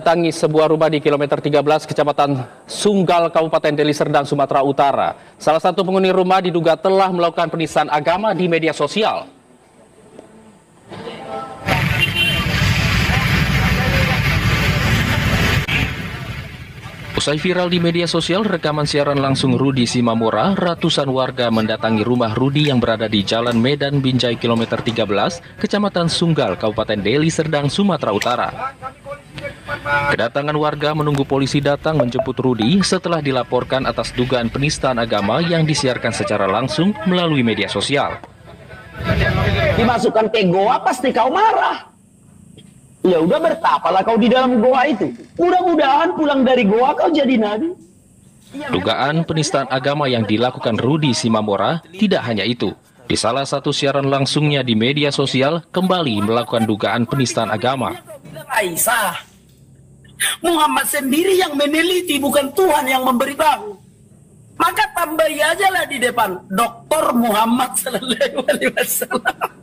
Datangi sebuah rumah di kilometer 13 Kecamatan Sunggal, Kabupaten Deli Serdang, Sumatera Utara. Salah satu penghuni rumah diduga telah melakukan penistaan agama di media sosial. Usai viral di media sosial rekaman siaran langsung Rudi Simamora, ratusan warga mendatangi rumah Rudi yang berada di Jalan Medan Binjai kilometer 13, Kecamatan Sunggal, Kabupaten Deli Serdang, Sumatera Utara. Kedatangan warga menunggu polisi datang menjemput Rudi setelah dilaporkan atas dugaan penistaan agama yang disiarkan secara langsung melalui media sosial. Dimasukkan ke goa pasti kau marah. Ya udah, bertapalah kau di dalam goa itu. Mudah-mudahan pulang dari goa kau jadi nabi. Dugaan penistaan agama yang dilakukan Rudi Simamora tidak hanya itu. Di salah satu siaran langsungnya di media sosial kembali melakukan dugaan penistaan agama. Aisyah, Muhammad sendiri yang meneliti, bukan Tuhan yang memberi tahu. Maka tambahi aja lah di depan Dr. Muhammad Sallallahu Alaihi Wasallam.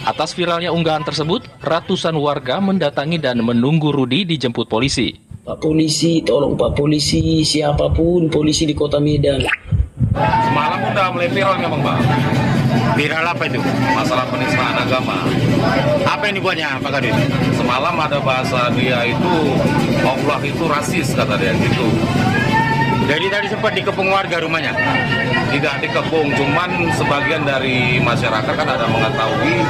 Atas viralnya unggahan tersebut, ratusan warga mendatangi dan menunggu Rudi dijemput polisi. Pak polisi, tolong Pak polisi, siapapun polisi di Kota Medan. Semalam udah mulai viral memang, Pak. Viral apa itu? Masalah penistaan agama. Apa yang dibuatnya Pak Kadis? Semalam ada bahasa dia itu, Allah itu rasis, kata dia gitu. Jadi tadi sempat dikepung warga rumahnya? Tidak dikepung, cuman sebagian dari masyarakat kan ada mengetahui,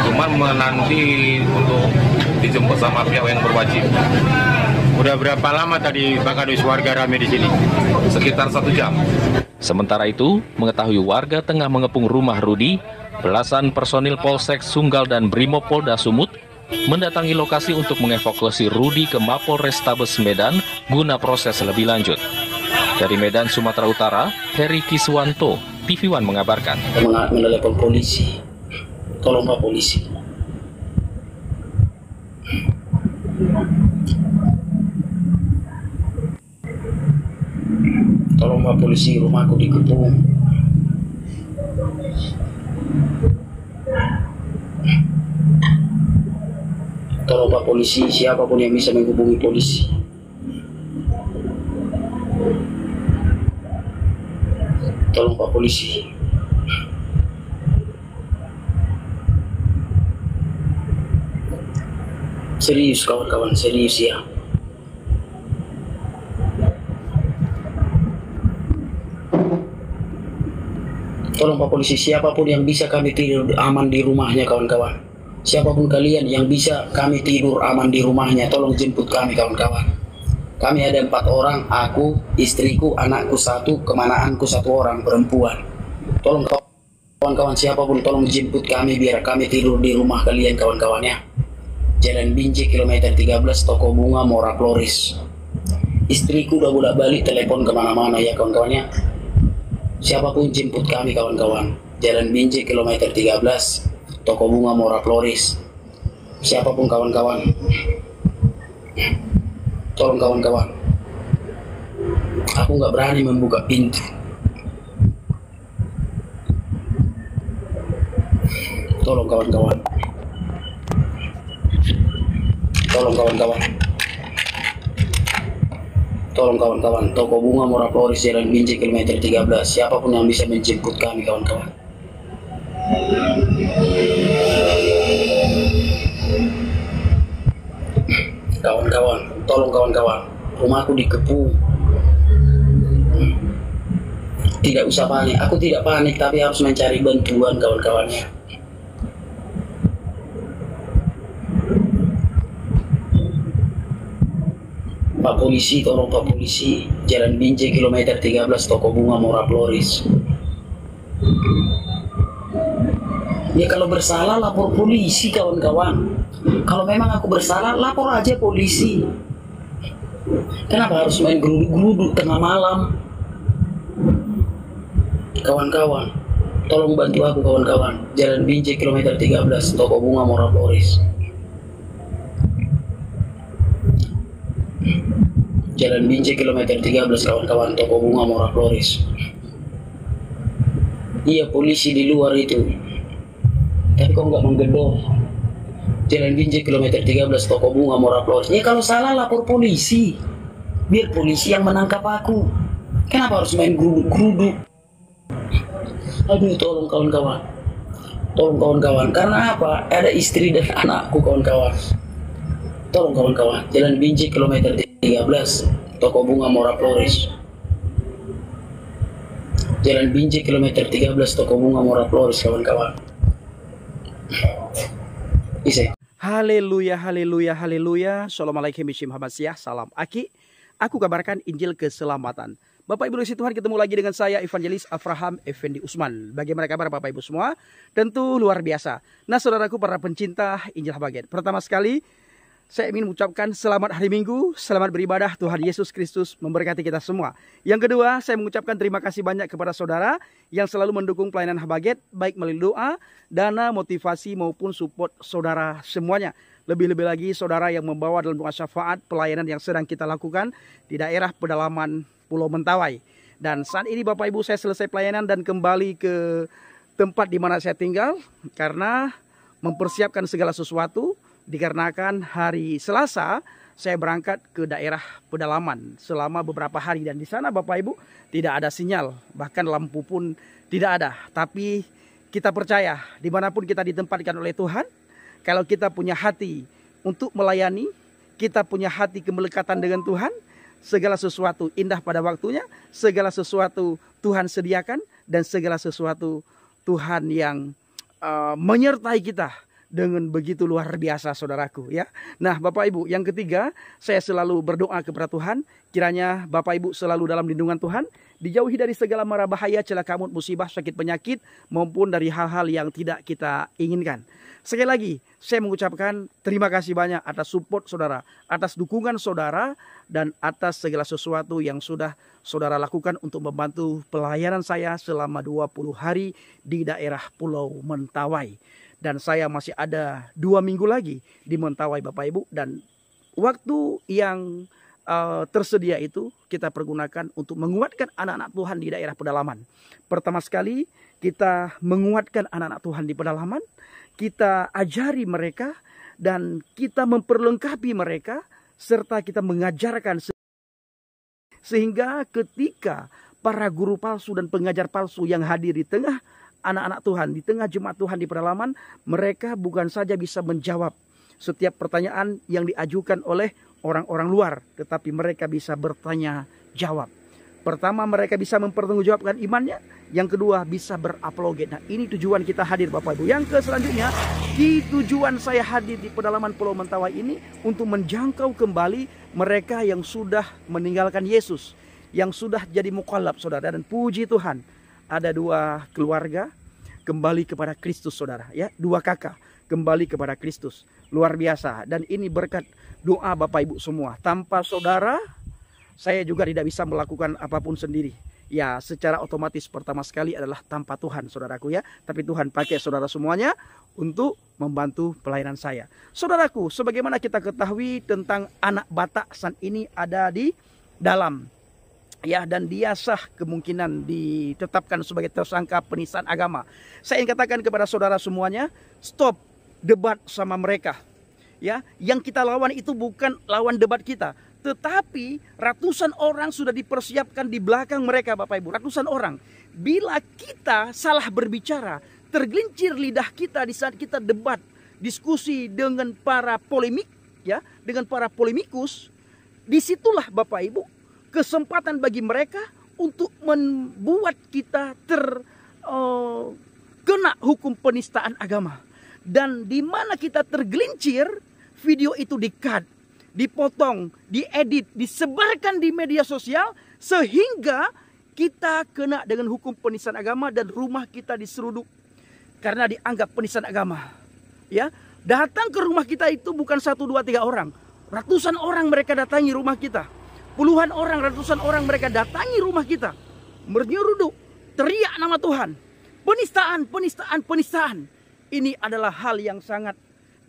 cuman menanti untuk dijemput sama pihak yang berwajib. Udah berapa lama tadi Pak Kadis warga ramai di sini? Sekitar 1 jam. Sementara itu, mengetahui warga tengah mengepung rumah Rudi, belasan personil Polsek Sunggal dan Brimopolda Sumut mendatangi lokasi untuk mengevakuasi Rudi ke Mapolrestabes Medan guna proses lebih lanjut. Dari Medan, Sumatera Utara, Heri Kiswanto, TV One mengabarkan. Menelepon polisi, tolong Pak polisi. Tolong Pak polisi, rumahku dikepung. Tolong Pak polisi, siapapun yang bisa menghubungi polisi. Tolong Pak polisi. Serius kawan-kawan, serius ya. Tolong Pak polisi, siapapun yang bisa kami tidur aman di rumahnya kawan-kawan. Siapapun kalian yang bisa kami tidur aman di rumahnya, tolong jemput kami kawan-kawan. Kami ada 4 orang, aku, istriku, anakku 1, kemanaanku 1 orang perempuan. Tolong kawan-kawan, siapapun tolong jemput kami biar kami tidur di rumah kalian kawan-kawan ya. Jalan Binjai kilometer 13, Toko Bunga, Mora Floris. Istriku udah bolak-balik telepon kemana-mana ya kawan-kawan ya. Siapapun jemput kami kawan-kawan. Jalan Binjai kilometer 13, Toko Bunga, Mora Floris. Siapapun kawan-kawan. Tolong kawan-kawan. Aku nggak berani membuka pintu. Tolong kawan-kawan. Tolong kawan-kawan. Tolong kawan-kawan. Toko Bunga, Mora Floris, Jalan Binjai kilometer 13. Siapapun yang bisa menjemput kami kawan-kawan. Kawan-kawan, tolong kawan-kawan, rumahku dikepung. Tidak usah panik, aku tidak panik, tapi harus mencari bantuan kawan-kawannya. Pak polisi, tolong Pak polisi, Jalan Binjai kilometer 13, Toko Bunga, Mora Floris. Ya kalau bersalah lapor polisi kawan-kawan. Kalau memang aku bersalah lapor aja polisi. Kenapa harus main geruduk-geruduk tengah malam? Kawan-kawan, tolong bantu aku kawan-kawan. Jalan Binjai kilometer 13, Toko Bunga, Mora Floris. Jalan Binjai kilometer 13 kawan-kawan, Toko Bunga, Mora Floris. Iya polisi di luar itu. Tapi kok nggak menggedor? Jalan Binjai kilometer 13 toko bunga Mora Flores. Ya kalau salah lapor polisi. Biar polisi yang menangkap aku. Kenapa harus main geruduk-geruduk? Aduh, tolong kawan-kawan. Tolong kawan-kawan. Karena apa? Ada istri dan anakku kawan-kawan. Tolong kawan-kawan. Jalan Binjai kilometer 13 toko bunga Mora Flores. Jalan Binjai kilometer 13 toko bunga Mora Flores kawan-kawan. Bisa. Haleluya, haleluya, haleluya. Assalamualaikum warahmatullahi wabarakatuh. Salam Aki. Aku kabarkan Injil keselamatan. Bapak Ibu kasih Tuhan, ketemu lagi dengan saya Evangelis Avraham Effendi Usman. Bagaimana kabar Bapak Ibu semua? Tentu luar biasa. Nah saudaraku para pencinta Injil Habaget, pertama sekali saya ingin mengucapkan selamat hari Minggu, selamat beribadah, Tuhan Yesus Kristus memberkati kita semua. Yang kedua, saya mengucapkan terima kasih banyak kepada saudara yang selalu mendukung pelayanan Habaget, baik melalui doa, dana, motivasi maupun support saudara semuanya. Lebih-lebih lagi saudara yang membawa dalam doa syafaat pelayanan yang sedang kita lakukan di daerah pedalaman Pulau Mentawai. Dan saat ini Bapak Ibu saya selesai pelayanan dan kembali ke tempat di mana saya tinggal karena mempersiapkan segala sesuatu. Dikarenakan hari Selasa saya berangkat ke daerah pedalaman selama beberapa hari dan di sana Bapak Ibu tidak ada sinyal, bahkan lampu pun tidak ada. Tapi kita percaya dimanapun kita ditempatkan oleh Tuhan, kalau kita punya hati untuk melayani, kita punya hati kemelekatan dengan Tuhan, segala sesuatu indah pada waktunya, segala sesuatu Tuhan sediakan dan segala sesuatu Tuhan yang menyertai kita dengan begitu luar biasa saudaraku ya. Nah Bapak Ibu, yang ketiga saya selalu berdoa kepada Tuhan, kiranya Bapak Ibu selalu dalam lindungan Tuhan, dijauhi dari segala mara bahaya, celaka maut, musibah, sakit penyakit maupun dari hal-hal yang tidak kita inginkan. Sekali lagi saya mengucapkan terima kasih banyak atas support saudara, atas dukungan saudara dan atas segala sesuatu yang sudah saudara lakukan untuk membantu pelayanan saya selama 20 hari di daerah Pulau Mentawai. Dan saya masih ada 2 minggu lagi di Mentawai Bapak Ibu. Dan waktu yang tersedia itu kita pergunakan untuk menguatkan anak-anak Tuhan di daerah pedalaman. Pertama sekali kita menguatkan anak-anak Tuhan di pedalaman. Kita ajari mereka dan kita memperlengkapi mereka. Serta kita mengajarkan sehingga ketika para guru palsu dan pengajar palsu yang hadir di tengah anak-anak Tuhan, di tengah jemaat Tuhan di pedalaman, mereka bukan saja bisa menjawab setiap pertanyaan yang diajukan oleh orang-orang luar, tetapi mereka bisa bertanya jawab. Pertama, mereka bisa mempertanggungjawabkan imannya. Yang kedua, bisa berapologet. Nah, ini tujuan kita hadir Bapak Ibu. Yang selanjutnya, tujuan saya hadir di pedalaman Pulau Mentawai ini untuk menjangkau kembali mereka yang sudah meninggalkan Yesus, yang sudah jadi mukallaf saudara. Dan puji Tuhan, ada 2 keluarga kembali kepada Kristus saudara ya, 2 kakak kembali kepada Kristus. Luar biasa, dan ini berkat doa Bapak Ibu semua. Tanpa saudara saya juga tidak bisa melakukan apapun sendiri. Ya, secara otomatis pertama sekali adalah tanpa Tuhan saudaraku ya, tapi Tuhan pakai saudara semuanya untuk membantu pelayanan saya. Saudaraku, sebagaimana kita ketahui tentang anak Batak saat ini ada di dalam ya, dan dia sah kemungkinan ditetapkan sebagai tersangka penistaan agama. Saya ingin katakan kepada saudara semuanya, stop debat sama mereka. Ya, yang kita lawan itu bukan lawan debat kita, tetapi ratusan orang sudah dipersiapkan di belakang mereka Bapak Ibu, ratusan orang. Bila kita salah berbicara, tergelincir lidah kita di saat kita debat, diskusi dengan para polemik ya, dengan para polemikus, disitulah Bapak Ibu kesempatan bagi mereka untuk membuat kita terkena hukum penistaan agama. Dan di mana kita tergelincir, video itu di-cut, dipotong, diedit, disebarkan di media sosial sehingga kita kena dengan hukum penistaan agama dan rumah kita diseruduk karena dianggap penistaan agama. Ya, datang ke rumah kita itu bukan 1, 2, 3 orang, ratusan orang mereka datangi rumah kita. Puluhan orang, ratusan orang mereka datangi rumah kita, menyeruduk, teriak nama Tuhan. Penistaan, penistaan, penistaan. Ini adalah hal yang sangat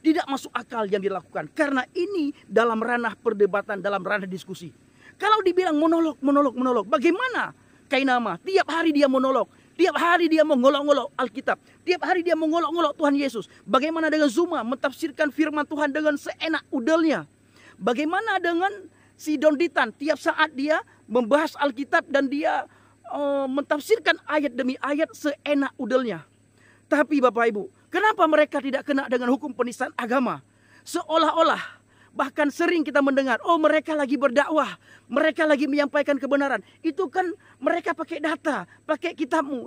tidak masuk akal yang dilakukan. Karena ini dalam ranah perdebatan, dalam ranah diskusi. Kalau dibilang monolog, monolog, monolog, bagaimana Kainama? Tiap hari dia monolog. Tiap hari dia mengolok-olok Alkitab. Tiap hari dia mengolok-olok Tuhan Yesus. Bagaimana dengan Zuma mentafsirkan firman Tuhan dengan seenak udelnya. Bagaimana dengan si Don Ditan, tiap saat dia membahas Alkitab dan dia mentafsirkan ayat demi ayat seenak udelnya. Tapi Bapak Ibu, kenapa mereka tidak kena dengan hukum penistaan agama? Seolah-olah, bahkan sering kita mendengar, oh mereka lagi berdakwah, mereka lagi menyampaikan kebenaran. Itu kan mereka pakai data, pakai kitabmu.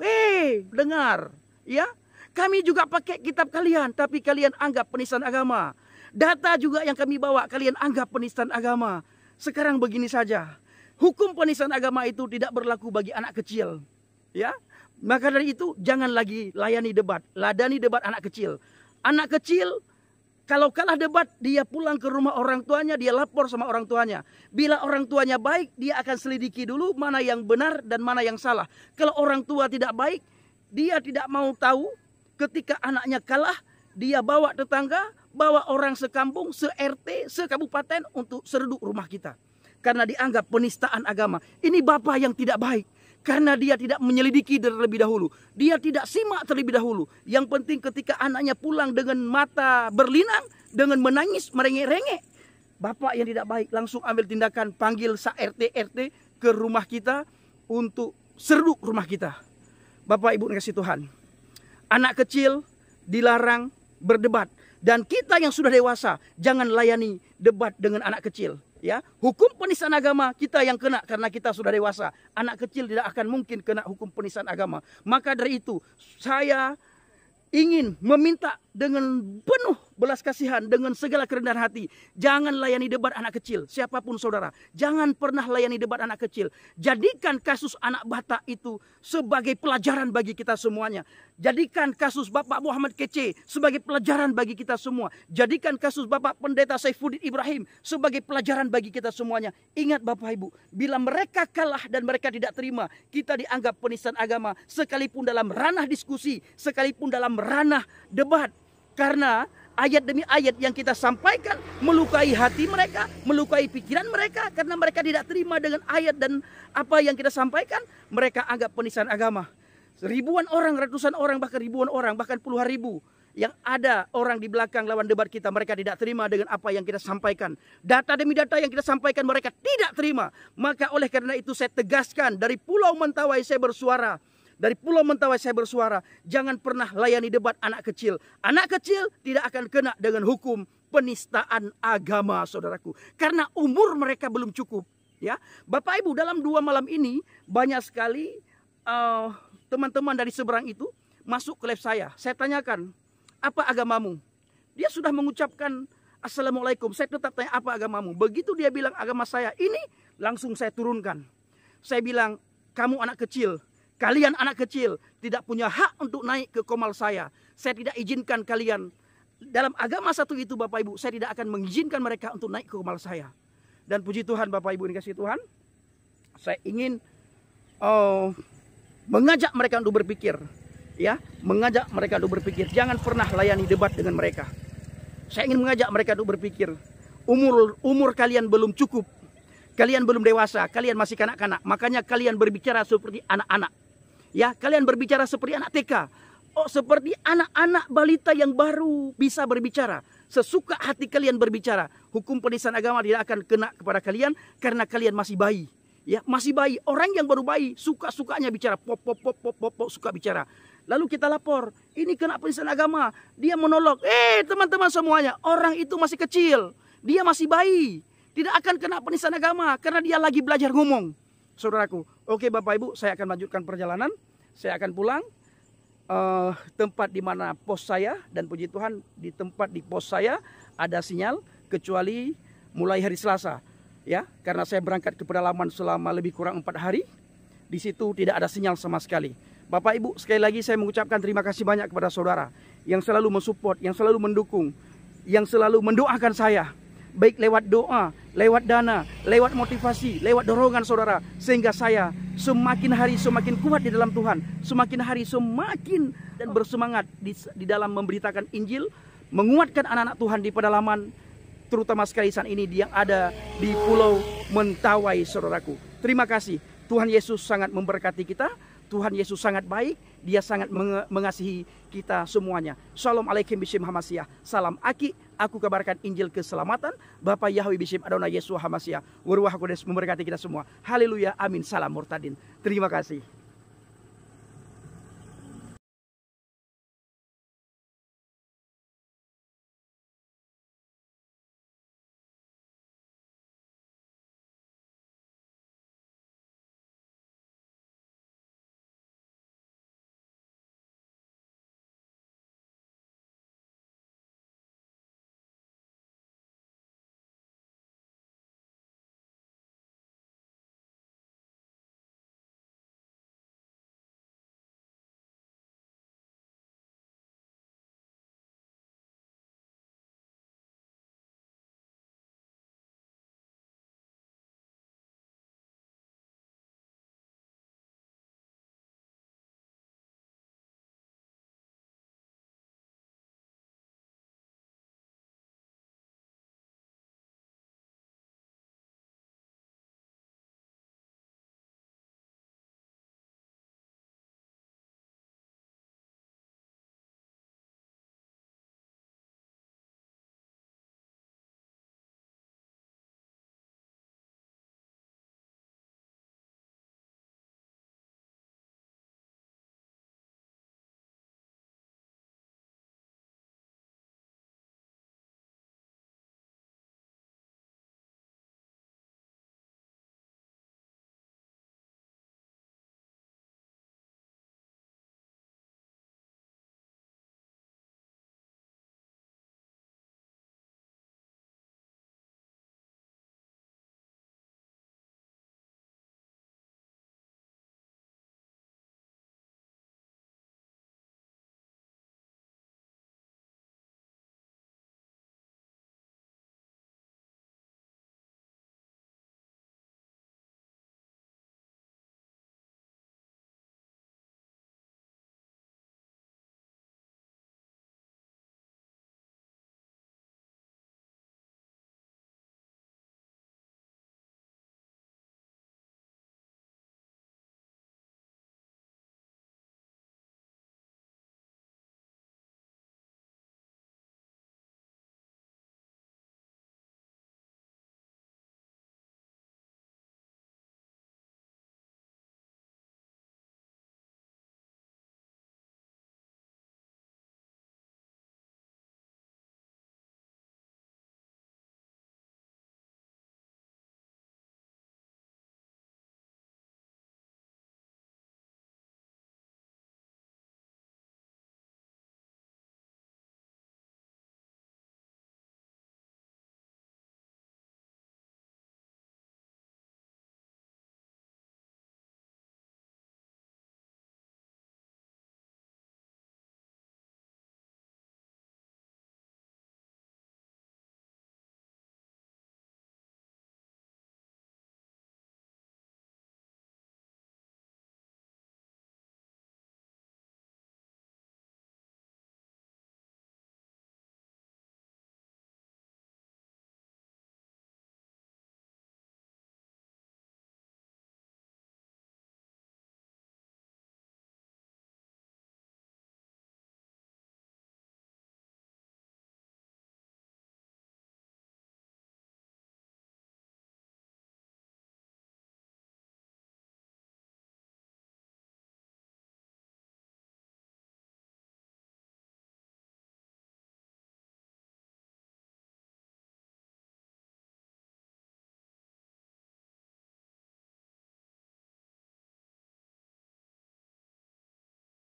Dengar, ya. Kami juga pakai kitab kalian, tapi kalian anggap penistaan agama. Data juga yang kami bawa, kalian anggap penistaan agama. Sekarang begini saja, hukum penistaan agama itu tidak berlaku bagi anak kecil, ya. Maka dari itu jangan lagi layani debat, ladani debat anak kecil. Anak kecil kalau kalah debat, dia pulang ke rumah orang tuanya, dia lapor sama orang tuanya. Bila orang tuanya baik, dia akan selidiki dulu mana yang benar dan mana yang salah. Kalau orang tua tidak baik, dia tidak mau tahu. Ketika anaknya kalah, dia bawa tetangga, bawa orang sekampung, se-RT, sekabupaten untuk seruduk rumah kita. Karena dianggap penistaan agama. Ini bapak yang tidak baik. Karena dia tidak menyelidiki terlebih dahulu. Dia tidak simak terlebih dahulu. Yang penting ketika anaknya pulang dengan mata berlinang, dengan menangis, merengek-rengek. Bapak yang tidak baik langsung ambil tindakan, panggil sa-RT-RT ke rumah kita untuk seruduk rumah kita. Bapak Ibu kasih Tuhan. Anak kecil dilarang berdebat. Dan kita yang sudah dewasa, jangan layani debat dengan anak kecil. Ya, hukum penistaan agama kita yang kena karena kita sudah dewasa. Anak kecil tidak akan mungkin kena hukum penistaan agama. Maka dari itu saya ingin meminta dengan penuh belas kasihan, dengan segala kerendahan hati. Jangan layani debat anak kecil, siapapun saudara. Jangan pernah layani debat anak kecil. Jadikan kasus anak Batak itu sebagai pelajaran bagi kita semuanya. Jadikan kasus Bapak Muhammad Kece sebagai pelajaran bagi kita semua. Jadikan kasus Bapak Pendeta Saifuddin Ibrahim sebagai pelajaran bagi kita semuanya. Ingat Bapak Ibu, bila mereka kalah dan mereka tidak terima, kita dianggap penistaan agama. Sekalipun dalam ranah diskusi, sekalipun dalam ranah debat. Karena ayat demi ayat yang kita sampaikan melukai hati mereka, melukai pikiran mereka. Karena mereka tidak terima dengan ayat dan apa yang kita sampaikan, mereka anggap penistaan agama. Ribuan orang, ratusan orang, bahkan ribuan orang, bahkan puluhan ribu yang ada orang di belakang lawan debat kita, mereka tidak terima dengan apa yang kita sampaikan. Data demi data yang kita sampaikan mereka tidak terima. Maka oleh karena itu saya tegaskan, dari Pulau Mentawai saya bersuara. Dari Pulau Mentawai saya bersuara, jangan pernah layani debat anak kecil. Anak kecil tidak akan kena dengan hukum penistaan agama, saudaraku. Karena umur mereka belum cukup. Ya, Bapak Ibu, dalam 2 malam ini banyak sekali teman-teman dari seberang itu masuk ke live saya. Saya tanyakan, apa agamamu? Dia sudah mengucapkan Assalamualaikum. Saya tetap tanya, apa agamamu? Begitu dia bilang agama saya ini, langsung saya turunkan. Saya bilang, kamu anak kecil. Kalian anak kecil tidak punya hak untuk naik ke komal saya. Saya tidak izinkan kalian. Dalam agama satu itu Bapak Ibu, saya tidak akan mengizinkan mereka untuk naik ke komal saya. Dan puji Tuhan Bapak Ibu dikasih Tuhan, saya ingin mengajak mereka untuk berpikir. Ya, mengajak mereka untuk berpikir. Jangan pernah layani debat dengan mereka. Saya ingin mengajak mereka untuk berpikir. Umur kalian belum cukup. Kalian belum dewasa, kalian masih kanak-kanak. Makanya kalian berbicara seperti anak-anak. Ya, kalian berbicara seperti anak TK. Oh, seperti anak-anak balita yang baru bisa berbicara. Sesuka hati kalian berbicara. Hukum penistaan agama tidak akan kena kepada kalian karena kalian masih bayi. Ya, masih bayi. Orang yang baru bayi suka-sukanya bicara, pop suka bicara. Lalu kita lapor, ini kena penistaan agama. Dia monolog, teman-teman semuanya, orang itu masih kecil. Dia masih bayi. Tidak akan kena penistaan agama karena dia lagi belajar ngomong. Saudaraku, oke Bapak Ibu, saya akan lanjutkan perjalanan. Saya akan pulang. Tempat di mana pos saya, dan puji Tuhan di tempat di pos saya ada sinyal kecuali mulai hari Selasa. Ya, karena saya berangkat ke pedalaman selama lebih kurang 4 hari. Di situ tidak ada sinyal sama sekali. Bapak Ibu, sekali lagi saya mengucapkan terima kasih banyak kepada saudara yang selalu mensupport, yang selalu mendukung, yang selalu mendoakan saya. Baik lewat doa, lewat dana, lewat motivasi, lewat dorongan saudara. Sehingga saya semakin hari semakin kuat di dalam Tuhan. Semakin hari semakin dan bersemangat di dalam memberitakan Injil. Menguatkan anak-anak Tuhan di pedalaman. Terutama sekali saat ini yang ada di Pulau Mentawai saudaraku. Terima kasih. Tuhan Yesus sangat memberkati kita. Tuhan Yesus sangat baik, dia sangat mengasihi kita semuanya. Shalom alaikum bishim Hamasyah. Salam Aki, aku kabarkan Injil keselamatan. Bapak Yahweh bishim Adonai Yesus Hamasyah. Waruah Kodes memberkati kita semua. Haleluya, amin, salam murtadin. Terima kasih.